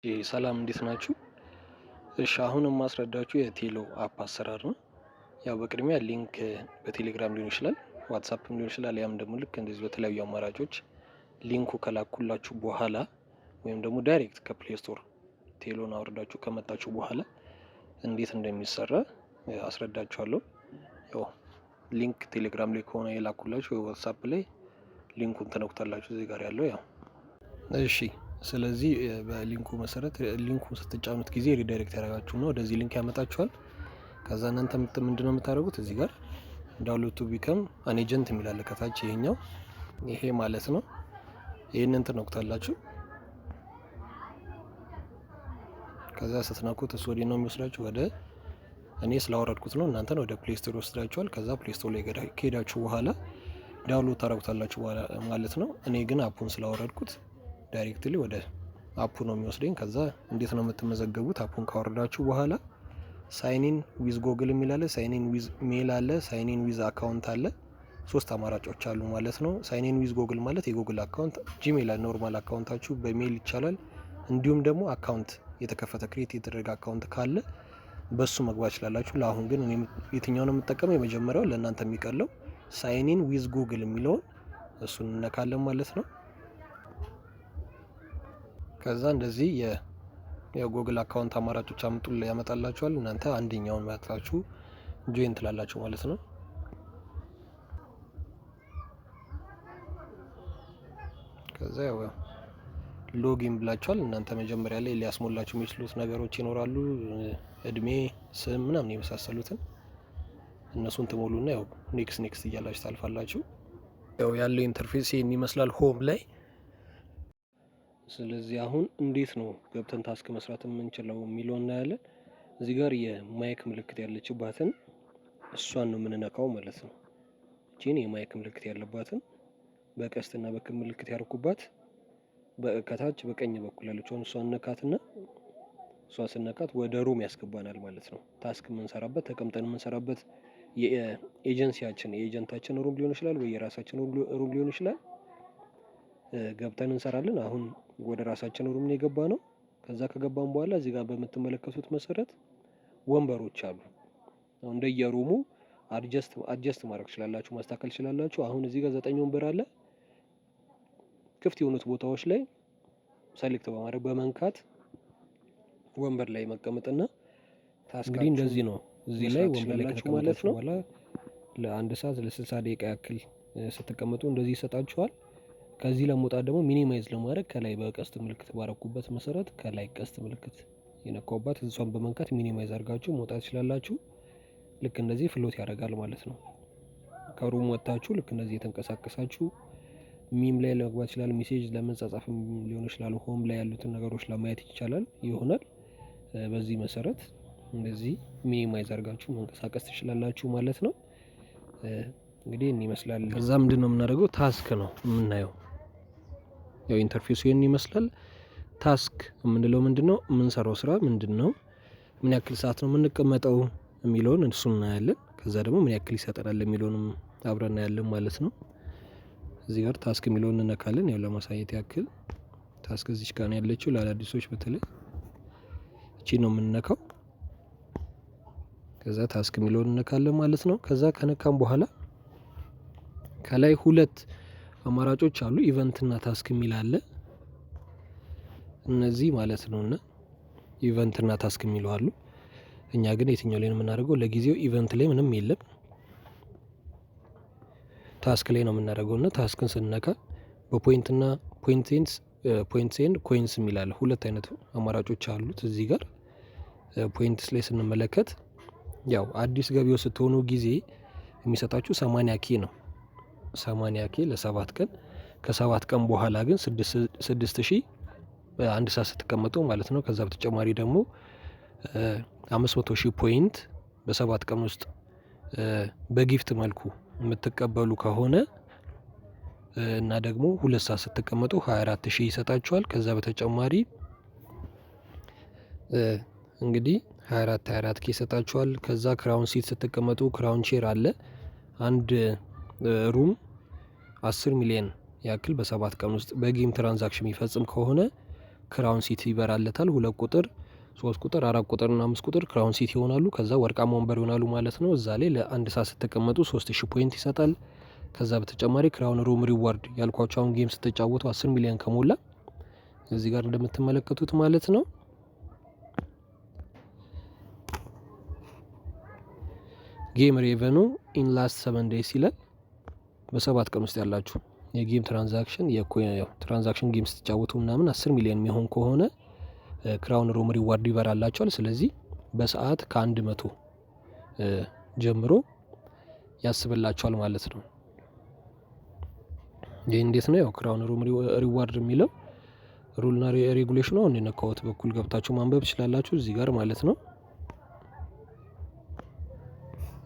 ሰላም እንዴት ናችሁ? እሺ አሁን የማስረዳችሁ የቴሎ አፕ አሰራር ነው። ያው በቅድሚያ ሊንክ በቴሌግራም ሊሆን ይችላል፣ ዋትሳፕም ሊሆን ይችላል። ያም ደግሞ ልክ እንደዚህ በተለያዩ አማራጮች ሊንኩ ከላኩላችሁ በኋላ ወይም ደግሞ ዳይሬክት ከፕሌይ ስቶር ቴሎን አውርዳችሁ ከመጣችሁ በኋላ እንዴት እንደሚሰራ አስረዳችኋለሁ። ያው ሊንክ ቴሌግራም ላይ ከሆነ የላኩላችሁ ወይ ዋትሳፕ ላይ ሊንኩን ትነኩታላችሁ እዚህ ጋር ያለው ያው። እሺ ስለዚህ በሊንኩ መሰረት ሊንኩን ስትጫኑት ጊዜ ሪዳይሬክት ያደርጋችሁ ነው ወደዚህ ሊንክ ያመጣችኋል። ከዛ እናንተ ምንድነው የምታደርጉት? እዚህ ጋር ዳውንሎድ ቱ ቢከም አን ኤጀንት የሚላል ከታች ይሄኛው ይሄ ማለት ነው። ይሄንን ትነኩታላችሁ። ከዛ ስትነኩት እሱ ወዲህ ነው የሚወስዳችሁ ወደ እኔ ስላወረድኩት ነው። እናንተን ወደ ፕሌይ ስቶር ወስዳችኋል። ከዛ ፕሌይ ስቶር ላይ ከሄዳችሁ በኋላ ዳውንሎድ ታደርጉታላችሁ ማለት ነው። እኔ ግን አፑን ስላወረድኩት ዳይሬክትሊ ወደ አፑ ነው የሚወስደኝ። ከዛ እንዴት ነው የምትመዘገቡት? አፑን ካወረዳችሁ በኋላ ሳይኒን ዊዝ ጎግል የሚል አለ፣ ሳይኒን ዊዝ ሜል አለ፣ ሳይኒን ዊዝ አካውንት አለ። ሶስት አማራጮች አሉ ማለት ነው። ሳይኒን ዊዝ ጎግል ማለት የጎግል አካውንት ጂሜል ኖርማል አካውንታችሁ በሜል ይቻላል። እንዲሁም ደግሞ አካውንት የተከፈተ ክሬት የተደረገ አካውንት ካለ በሱ መግባት ይችላላችሁ። ለአሁን ግን እኔ የትኛውን የምጠቀመው የመጀመሪያው ለእናንተ የሚቀለው ሳይኒን ዊዝ ጎግል የሚለውን እሱን እንነካለን ማለት ነው። ከዛ እንደዚህ የጎግል አካውንት አማራጮች ያመጣላችኋል። እናንተ አንደኛውን መርጣችሁ ጆይን ትላላችሁ ማለት ነው። ከዛ ያው ሎጊን ብላችኋል። እናንተ መጀመሪያ ላይ ሊያስሞላችሁ የሚችሉት ነገሮች ይኖራሉ፣ እድሜ፣ ስም ምናምን የመሳሰሉትን እነሱን ትሞሉና ያው ኔክስት እያላችሁ ታልፋላችሁ። ያው ያለው ኢንተርፌስ ይሄን ይመስላል ሆም ላይ። ስለዚህ አሁን እንዴት ነው ገብተን ታስክ መስራት የምንችለው የሚለው እናያለን። እዚህ ጋር የማይክ ምልክት ያለችባትን እሷን ነው የምንነካው ማለት ነው። እቺን የማይክ ምልክት ያለባትን በቀስትና በክብ ምልክት ያርኩባት ከታች በቀኝ በኩል ያለችውን እሷን ነካትና እሷን ስነካት ወደ ሩም ያስገባናል ማለት ነው። ታስክ የምንሰራበት ተቀምጠን የምንሰራበት የኤጀንታችን ሩም ሊሆን ይችላል ወይ የራሳችን ሩም ሊሆን ይችላል። ገብተን እንሰራለን። አሁን ወደ ራሳችን ሩም ነው የገባ ነው። ከዛ ከገባን በኋላ እዚህ ጋር በምትመለከቱት መሰረት ወንበሮች አሉ። አሁን እንደየሩሙ አድጀስት ማድረግ ትችላላችሁ፣ ማስተካከል ትችላላችሁ። አሁን እዚህ ጋር 9 ወንበር አለ። ክፍት የሆኑት ቦታዎች ላይ ሰሌክት በማድረግ በመንካት ወንበር ላይ መቀመጥና ታስክ እንደዚህ ነው። እዚህ ላይ ወንበር ላይ ማለት ነው። ለአንድ ሰዓት ለ60 ደቂቃ ያክል ስትቀመጡ እንደዚህ ይሰጣችኋል። ከዚህ ለመውጣት ደግሞ ሚኒማይዝ ለማድረግ ከላይ በቀስት ምልክት ባረኩበት መሰረት ከላይ ቀስት ምልክት የነካውባት እሷን በመንካት ሚኒማይዝ አድርጋችሁ መውጣት ትችላላችሁ። ልክ እንደዚህ ፍሎት ያደርጋል ማለት ነው። ከሩም ወጣችሁ ልክ እንደዚህ የተንቀሳቀሳችሁ ሚም ላይ ለመግባት ይችላል። ሜሴጅ ለመጻጻፍም ሊሆን ይችላል። ሆም ላይ ያሉትን ነገሮች ለማየት ይሆናል። በዚህ መሰረት እንደዚህ ሚኒማይዝ አድርጋችሁ መንቀሳቀስ ትችላላችሁ ማለት ነው። እንግዲህ ይመስላል። ከዛ ምንድነው የምናደርገው? ታስክ ነው የምናየው። ያው ኢንተርፌሱ ይሄን ይመስላል። ታስክ የምንለው ምንድነው? የምንሰራው ስራ ምንድነው? ምን ያክል ሰዓት ነው የምንቀመጠው የሚለውን እሱን እናያለን። ከዛ ደግሞ ምን ያክል ይሰጠናል የሚለውንም አብረን እናያለን ማለት ነው። እዚህ ጋር ታስክ የሚለውን እንነካለን። ያው ለማሳየት ያክል ታስክ እዚች ጋር ነው ያለችው። ለአዳዲሶች በተለይ እቺ ነው የምንነካው። ከዛ ታስክ የሚለውን እንነካለን ማለት ነው። ከዛ ከነካም በኋላ ከላይ ሁለት አማራጮች አሉ። ኢቨንት እና ታስክ የሚል አለ። እነዚህ ማለት ነውና ኢቨንት እና ታስክ የሚለው አሉ። እኛ ግን የትኛው ላይ ነው የምናደርገው? ለጊዜው ኢቨንት ላይ ምንም የለም፣ ታስክ ላይ ነው የምናደርገውና ታስክን ስንነካ በፖይንትስ ኤንድ ኮይንስ የሚል አለ። ሁለት አይነት አማራጮች አሉት እዚህ ጋር። ፖይንትስ ላይ ስንመለከት ያው አዲስ ገቢው ስትሆኑ ጊዜ የሚሰጣችሁ 80 ኬ ነው። 80 ኬ ለ7 ቀን። ከ7 ቀን በኋላ ግን 6000 አንድ ሰዓት ስትቀመጡ ማለት ነው። ከዛ በተጨማሪ ደግሞ 500,000 ፖይንት በ7 ቀን ውስጥ በጊፍት መልኩ የምትቀበሉ ከሆነ እና ደግሞ 2 ሰዓት ስትቀመጡ 24000 ይሰጣችኋል። ከዛ በተጨማሪ እንግዲህ 24 ኬ ይሰጣችኋል። ከዛ ክራውን ሲት ስትቀመጡ ክራውን ቼር አለ። አንድ ሩም 10 ሚሊዮን ያክል በ7 ቀን ውስጥ በጌም ትራንዛክሽን የሚፈጽም ከሆነ ክራውን ሲቲ ይበራለታል። 2 ቁጥር 3 ቁጥር 4 ቁጥር እና 5 ቁጥር ክራውን ሲቲ ይሆናሉ። ከዛ ወርቃማ ወንበር ይሆናሉ ማለት ነው። እዛ ላይ ለአንድ ሰዓት ስትቀመጡ 3000 ፖይንት ይሰጣል። ከዛ በተጨማሪ ክራውን ሩም ሪዋርድ ያልኳቸው አሁን ጌም ስትጫወቱ 10 ሚሊዮን ከሞላ እዚህ ጋር እንደምትመለከቱት ማለት ነው ጌም ሬቨኑ ኢን ላስት 7 ዴይስ ይላል። በ7 ቀን ውስጥ ያላችሁ የጌም ትራንዛክሽን ትራንዛክሽን ጌም ስትጫወቱ ምናምን 10 ሚሊዮን የሚሆን ከሆነ ክራውን ሩም ሪዋርድ ይበራላቸዋል። ስለዚህ በሰዓት ከ100 ጀምሮ ያስብላቸዋል ማለት ነው። ይህ እንዴት ነው? ያው ክራውን ሩም ሪዋርድ የሚለው ሩልና ሬጉሌሽኑ አሁን የነካሁት በኩል ገብታችሁ ማንበብ ትችላላችሁ እዚህ ጋር ማለት ነው።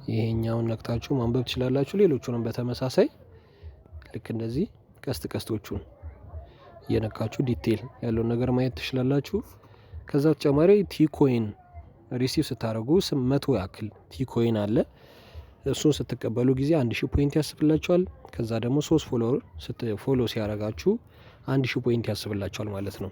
ይሄኛውን ነክታችሁ ማንበብ ትችላላችሁ። ሌሎቹንም በተመሳሳይ ልክ እንደዚህ ቀስቶቹን እየነካችሁ ዲቴል ያለውን ነገር ማየት ትችላላችሁ። ከዛ በተጨማሪ ቲኮይን ሪሲቭ ስታደርጉ 100 ያክል ቲኮይን አለ። እሱን ስትቀበሉ ጊዜ 1000 ፖይንት ያስብላችኋል። ከዛ ደግሞ 3 ፎሎ ሲያደርጋችሁ 1000 ፖይንት ያስብላችኋል ማለት ነው።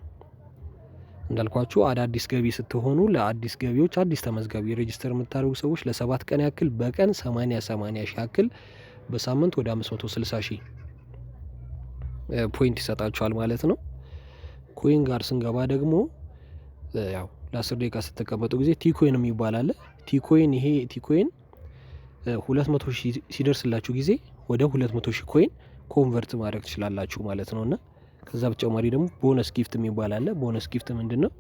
እንዳልኳችሁ አዳዲስ ገቢ ስትሆኑ ለአዲስ ገቢዎች አዲስ ተመዝጋቢ ሬጂስተር የምታደርጉ ሰዎች ለ7 ቀን ያክል በቀን 80 ሺህ ያክል በሳምንት ወደ 560 ሺህ ፖይንት ይሰጣችኋል ማለት ነው። ኮይን ጋር ስንገባ ደግሞ ያው ለ10 ደቂቃ ስትቀመጡ ጊዜ ቲኮይን የሚባል አለ። ቲኮይን 200 ሺህ ሲደርስላችሁ ጊዜ ወደ 200 ሺህ ኮይን ኮንቨርት ማድረግ ትችላላችሁ ማለት ነውና ከዛ በተጨማሪ ደግሞ ቦነስ ጊፍት የሚባል አለ። ቦነስ ጊፍት ምንድነው?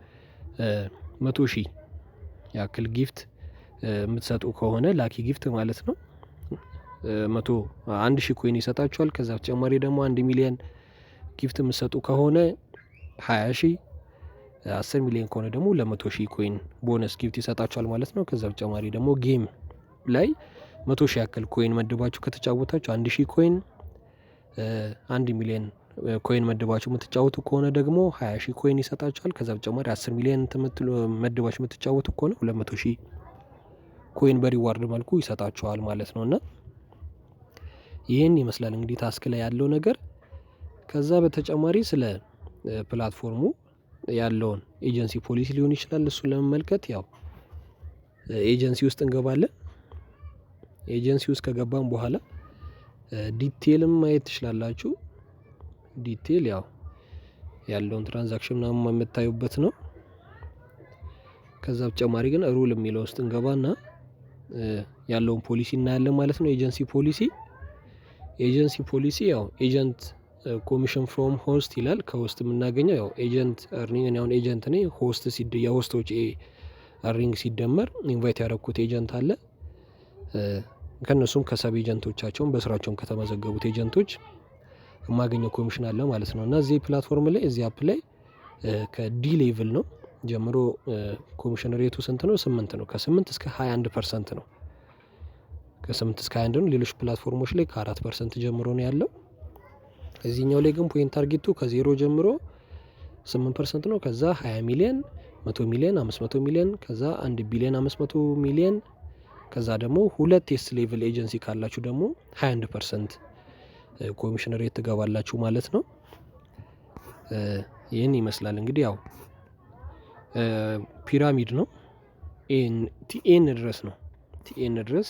100 ሺህ ያክል ጊፍት የምትሰጡ ከሆነ ላኪ ጊፍት ማለት ነው 1 ሺህ ኮይን ይሰጣችኋል። ከዛ በተጨማሪ ደግሞ 1 ሚሊዮን ጊፍት የምትሰጡ ከሆነ 20 ሺህ፣ 10 ሚሊዮን ከሆነ ደግሞ 200 ሺህ ኮይን ቦነስ ጊፍት ይሰጣችኋል ማለት ነው። ከዛ በተጨማሪ ደግሞ ጌም ላይ 100 ሺህ ያክል ኮይን መድባችሁ ከተጫወታችሁ 1 ሺህ ኮይን፣ 1 ሚሊዮን ኮይን መድባችሁ የምትጫወቱ ከሆነ ደግሞ 20 ሺህ ኮይን ይሰጣችኋል። ከዛ በተጨማሪ 10 ሚሊዮን መድባችሁ የምትጫወቱ ከሆነ 200 ሺህ ኮይን በሪዋርድ መልኩ ይሰጣችኋል ማለት ነውና ይህን ይመስላል እንግዲህ ታስክ ላይ ያለው ነገር። ከዛ በተጨማሪ ስለ ፕላትፎርሙ ያለውን ኤጀንሲ ፖሊሲ ሊሆን ይችላል እሱን ለመመልከት ያው ኤጀንሲ ውስጥ እንገባለን። ኤጀንሲ ውስጥ ከገባን በኋላ ዲቴልም ማየት ትችላላችሁ። ዲቴል ያው ያለውን ትራንዛክሽን ምናምን የምታዩበት ነው። ከዛ በተጨማሪ ግን ሩል የሚለው ውስጥ እንገባና ያለውን ፖሊሲ እናያለን ማለት ነው። ኤጀንሲ ፖሊሲ ያው ኤጀንት ኮሚሽን ፍሮም ሆስት ይላል። ከሆስት የምናገኘው ያው ኤጀንት አርኒንግ ነው። አሁን ኤጀንት ነኝ። ሆስት የሆስቶች አርኒንግ ሲደመር ኢንቫይት ያደረኩት ኤጀንት አለ። ከነሱም ከሰብ ኤጀንቶቻቸውን በስራቸውን ከተመዘገቡት ኤጀንቶች የማገኘው ኮሚሽን አለ ማለት ነው። እና እዚህ ፕላትፎርም ላይ እዚህ አፕ ላይ ከዲ ሌቭል ነው ጀምሮ ኮሚሽን ሬቱ ስንት ነው? 8 ነው። ከ8 እስከ 21% ነው። ከ8 እስከ 21 ነው። ሌሎች ፕላትፎርሞች ላይ ከ4% ጀምሮ ነው ያለው። እዚህኛው ላይ ግን ፖይንት ታርጌቱ ከ0 ጀምሮ 8% ነው። ከዛ 20 ሚሊዮን፣ 100 ሚሊዮን፣ 500 ሚሊዮን፣ ከዛ 1 ቢሊዮን 500 ሚሊዮን፣ ከዛ ደግሞ 2 ኤስ ሌቭል ኤጀንሲ ካላችሁ ደግሞ 21% ኮሚሽን ሬት ትገባላችሁ ማለት ነው። ይህን ይመስላል እንግዲህ ያው ፒራሚድ ነው። ቲኤን ድረስ ነው። ቲኤን ድረስ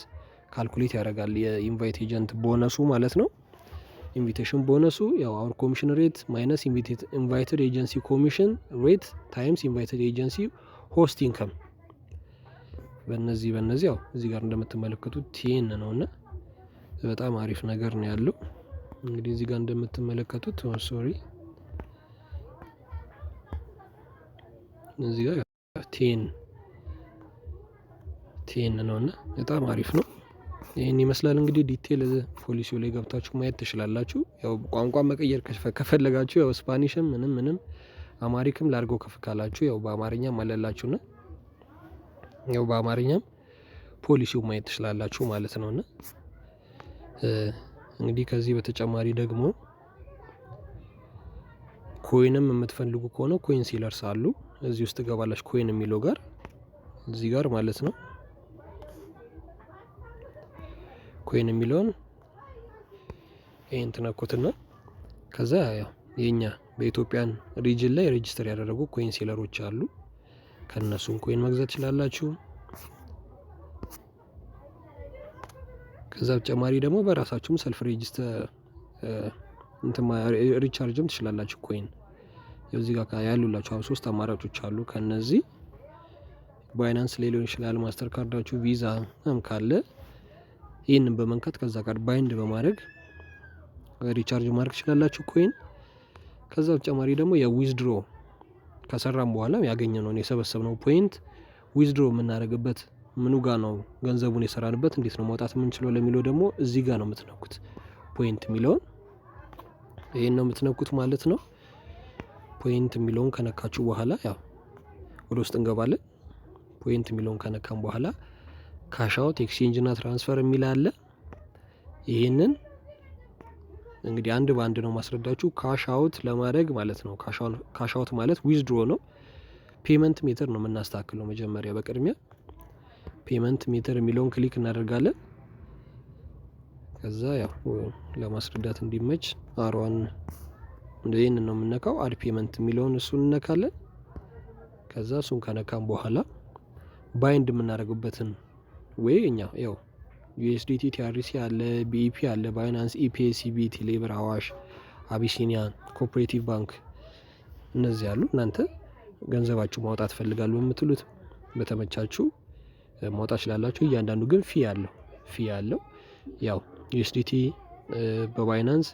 ካልኩሌት ያደርጋል የኢንቫይት ኤጀንት ቦነሱ ማለት ነው። ኢንቪቴሽን ቦነሱ ያው አወር ኮሚሽን ሬት ማይነስ ኢንቫይትድ ኤጀንሲ ኮሚሽን ሬት ታይምስ ኢንቫይትድ ኤጀንሲ ሆስት ኢንከም በእነዚህ ያው እዚህ ጋር እንደምትመለከቱት ቲኤን ነውና በጣም አሪፍ ነገር ነው ያለው። እንግዲህ እዚህ ጋር እንደምትመለከቱት እዚህ ጋር ቴን ነውና በጣም አሪፍ ነው። ይህን ይመስላል እንግዲህ ዲቴል ፖሊሲው ላይ ገብታችሁ ማየት ትችላላችሁ። ያው ቋንቋ መቀየር ከፈለጋችሁ ያው ስፓኒሽም ምንም አማሪክም ላርገው ከፍካላችሁ ያው በአማርኛም አለላችሁና ያው በአማርኛም ፖሊሲው ማየት ትችላላችሁ ማለት ነውና እንግዲህ ከዚህ በተጨማሪ ደግሞ ኮይንም የምትፈልጉ ከሆነ ኮይን ሲለርስ አሉ። እዚህ ውስጥ ገባላችሁ ኮይን የሚለው ጋር እዚህ ጋር ማለት ነው። ኮይን የሚለውን ይሄን ትነኩትና ከዛ ያው የኛ በኢትዮጵያን ሪጅን ላይ ሬጅስተር ያደረጉ ኮይን ሴለሮች አሉ። ከነሱም ኮይን መግዛት ትችላላችሁ። ከዛ በተጨማሪ ደግሞ በራሳችሁም ሰልፍ ሬጅስተር ሪቻርጅም ትችላላችሁ ኮይን። እዚህ ጋር ያሉላችሁ 3 አማራጮች አሉ። ከነዚህ ባይናንስ ላይ ሊሆን ይችላል፣ ማስተር ካርዳችሁ ቪዛ ካለ ይህንን በመንካት ከዛ ጋር ባይንድ በማድረግ ሪቻርጅ ማድረግ ትችላላችሁ ኮይን። ከዛ በተጨማሪ ደግሞ የዊዝድሮ ከሰራም በኋላ ያገኘነውን የሰበሰብነው ፖይንት ዊዝድሮ የምናደርግበት ምኑ ጋር ነው፣ ገንዘቡን የሰራንበት እንዴት ነው ማውጣት የምንችለው ለሚለው ደግሞ እዚህ ጋር ነው የምትነኩት። ፖይንት የሚለውን ይሄን ነው የምትነኩት ማለት ነው። ፖይንት የሚለውን ከነካችሁ በኋላ ያው ወደ ውስጥ እንገባለን። ፖይንት የሚለውን ከነካም በኋላ ካሽ አውት፣ ኤክስቼንጅ እና ትራንስፈር የሚል አለ። ይሄንን እንግዲህ አንድ በአንድ ነው ማስረዳችሁ። ካሽ አውት ለማድረግ ማለት ነው። ካሽ አውት ማለት ዊዝድሮ ነው። ፔመንት ሜተር ነው የምናስተካክለው መጀመሪያ በቅድሚያ ፔመንት ሜተር የሚለውን ክሊክ እናደርጋለን። ከዛ ያው ለማስረዳት እንዲመች አሯን ይህንን ነው የምነካው። አድ ፔመንት የሚለውን እሱን እነካለን። ከዛ እሱን ከነካም በኋላ ባይንድ የምናደርግበትን ወይ እኛ ያው ዩኤስዲቲ፣ ቲአርሲ አለ፣ ቢኢፒ አለ፣ ባይናንስ፣ ኢፒኤሲቢ፣ ቴሌብር፣ አዋሽ፣ አቢሲኒያ፣ ኮኦፕሬቲቭ ባንክ እነዚህ አሉ። እናንተ ገንዘባችሁ ማውጣት ፈልጋሉ የምትሉት በተመቻችሁ ማውጣት ይችላላችሁ። እያንዳንዱ ግን ፊ ያለው ያው ዩኤስዲቲ በባይናንስ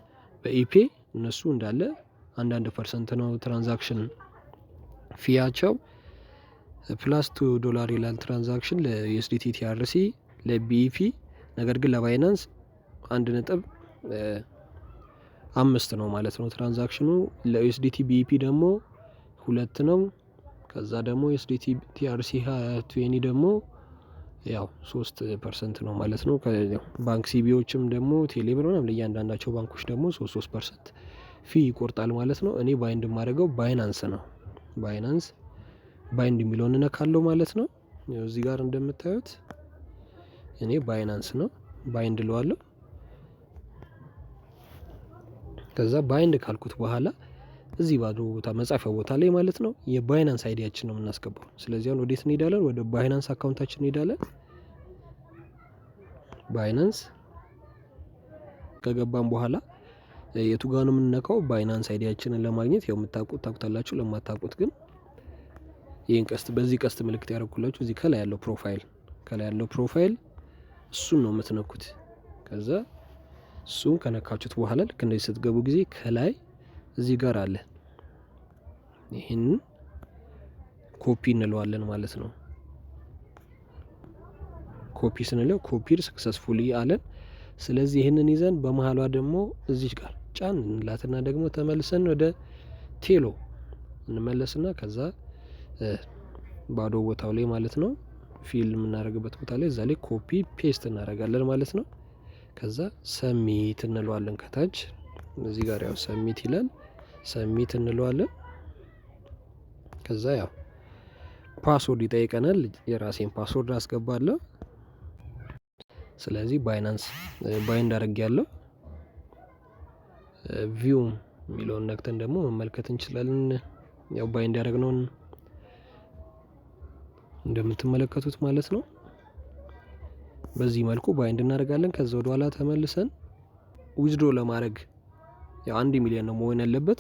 በኢፔ እነሱ እንዳለ አንዳንድ ፐርሰንት ነው ትራንዛክሽን ፊያቸው። ፕላስ $2 ይላል ትራንዛክሽን ለዩኤስዲቲ ቲአርሲ ለቢኢፒ። ነገር ግን ለባይናንስ 1.5 ነው ማለት ነው ትራንዛክሽኑ። ለዩኤስዲቲ ቢኢፒ ደግሞ 2 ነው። ከዛ ደግሞ ዩኤስዲቲ ቲአርሲ 20 ደግሞ ያው 3% ነው ማለት ነው። ባንክ ሲቢዎችም ደግሞ ቴሌብር ምናምን ለእያንዳንዳቸው ባንኮች ደግሞ 3% ፊ ይቆርጣል ማለት ነው። እኔ ባይንድ የማደርገው ባይናንስ ነው። ባይናንስ ባይንድ የሚለውን እነካለሁ ማለት ነው። እዚህ ጋር እንደምታዩት እኔ ባይናንስ ነው ባይንድ እለዋለሁ። ከዛ ባይንድ ካልኩት በኋላ እዚህ ባዶ ቦታ መጻፊያ ቦታ ላይ ማለት ነው የባይናንስ አይዲያችን ነው የምናስገባው። ስለዚህ አሁን ወዴት እንሄዳለን? ወደ ባይናንስ አካውንታችን እንሄዳለን። ባይናንስ ከገባን በኋላ የቱ ጋር ነው የምንነካው? ባይናንስ አይዲያችንን ለማግኘት ያው የምታውቁት ታውቁታላችሁ። ለማታውቁት ግን ይሄን ቀስት በዚህ ቀስት ምልክት ያደረኩላችሁ እዚህ ከላይ ያለው ፕሮፋይል እሱን ነው የምትነኩት። ከዛ እሱን ከነካችሁት በኋላ ልክ እንደዚህ ስትገቡ ጊዜ ከላይ እዚህ ጋር አለ። ይሄን ኮፒ እንለዋለን ማለት ነው። ኮፒ ስንለው ኮፒድ ሰክሰስፉሊ አለን። ስለዚህ ይሄንን ይዘን በመሃሏ ደግሞ እዚህ ጋር ጫን እንላትና ደግሞ ተመልሰን ወደ ቴሎ እንመለስና ከዛ ባዶ ቦታው ላይ ማለት ነው ፊል የምናደርግበት ቦታ ላይ እዛ ላይ ኮፒ ፔስት እናደርጋለን ማለት ነው። ከዛ ሰሚት እንለዋለን ከታች እዚህ ጋር ያው ሰሚት ይላል። ሰሚት እንለዋለን። ከዛ ያው ፓስወርድ ይጠይቀናል። የራሴን ፓስወርድ አስገባለሁ። ስለዚህ ባይናንስ ባይንድ አድርጌያለሁ። ቪው የሚለውን ነክተን ደግሞ መመልከት እንችላለን። ያው ባይንድ ያደረግነውን እንደምትመለከቱት ማለት ነው። በዚህ መልኩ ባይንድ እናደርጋለን። ከዛ ወደ ኋላ ተመልሰን ዊዝድሮ ለማድረግ ያው 1 ሚሊዮን ነው መሆን ያለበት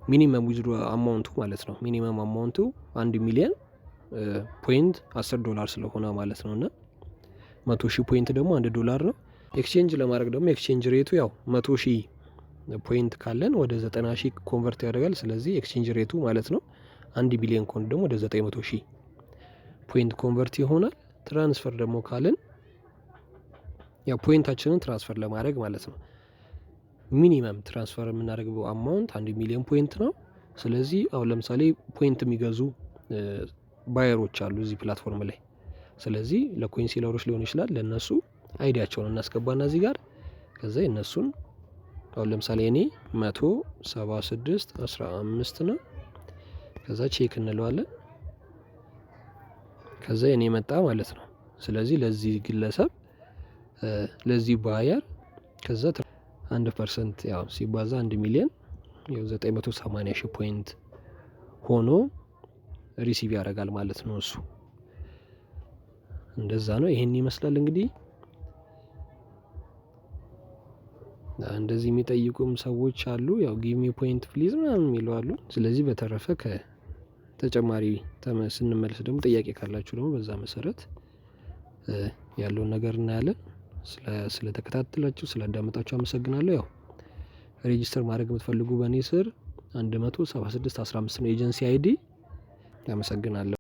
ሚኒመም ዊዝድሮ አማውንቱ ማለት ነው። ሚኒመም አማውንቱ 1 ሚሊዮን ፖይንት $10 ስለሆነ ማለት ነውና 100,000 ፖይንት ደግሞ $1 ነው። ኤክስቼንጅ ለማድረግ ደግሞ ኤክስቼንጅ ሬቱ ያው 100,000 ፖይንት ካለን ወደ 90,000 ኮንቨርት ያደርጋል። ስለዚህ ኤክስቼንጅ ሬቱ ማለት ነው 1 ቢሊዮን ኮን ደግሞ ወደ 900,000 ፖይንት ኮንቨርት ይሆናል። ትራንስፈር ደግሞ ካለን ያው ፖይንታችንን ትራንስፈር ለማድረግ ማለት ነው ሚኒመም ትራንስፈር የምናደርገው አማውንት 1 ሚሊዮን ፖይንት ነው። ስለዚህ አሁን ለምሳሌ ፖይንት የሚገዙ ባየሮች አሉ እዚህ ፕላትፎርም ላይ። ስለዚህ ለኮይን ሴለሮች ሊሆን ይችላል። ለነሱ አይዲያቸውን እናስገባና እዚህ ጋር ከዛ እነሱን አሁን ለምሳሌ እኔ 176.15 ነው። ከዛ ቼክ እንለዋለን። ከዛ እኔ መጣ ማለት ነው። ስለዚህ ለዚህ ግለሰብ ለዚህ ባየር ከዛ 1% ያው ሲባዛ 1 ሚሊዮን ያው 980 ሺህ ፖይንት ሆኖ ሪሲቭ ያደርጋል ማለት ነው። እሱ እንደዛ ነው። ይሄን ይመስላል እንግዲህ። እንደዚህ የሚጠይቁም ሰዎች አሉ። ያው ጊቭ ሚ ፖይንት ፕሊዝ ምናምን የሚሉ አሉ። ስለዚህ በተረፈ ከተጨማሪ ስንመልስ ደግሞ ጥያቄ ካላችሁ ደግሞ በዛ መሰረት ያለውን ነገር እናያለን። ስለተከታተላችሁ ስላዳመጣችሁ አመሰግናለሁ። ያው ሬጂስተር ማድረግ የምትፈልጉ በእኔ ስር 176 15 ነው ኤጀንሲ አይዲ። አመሰግናለሁ።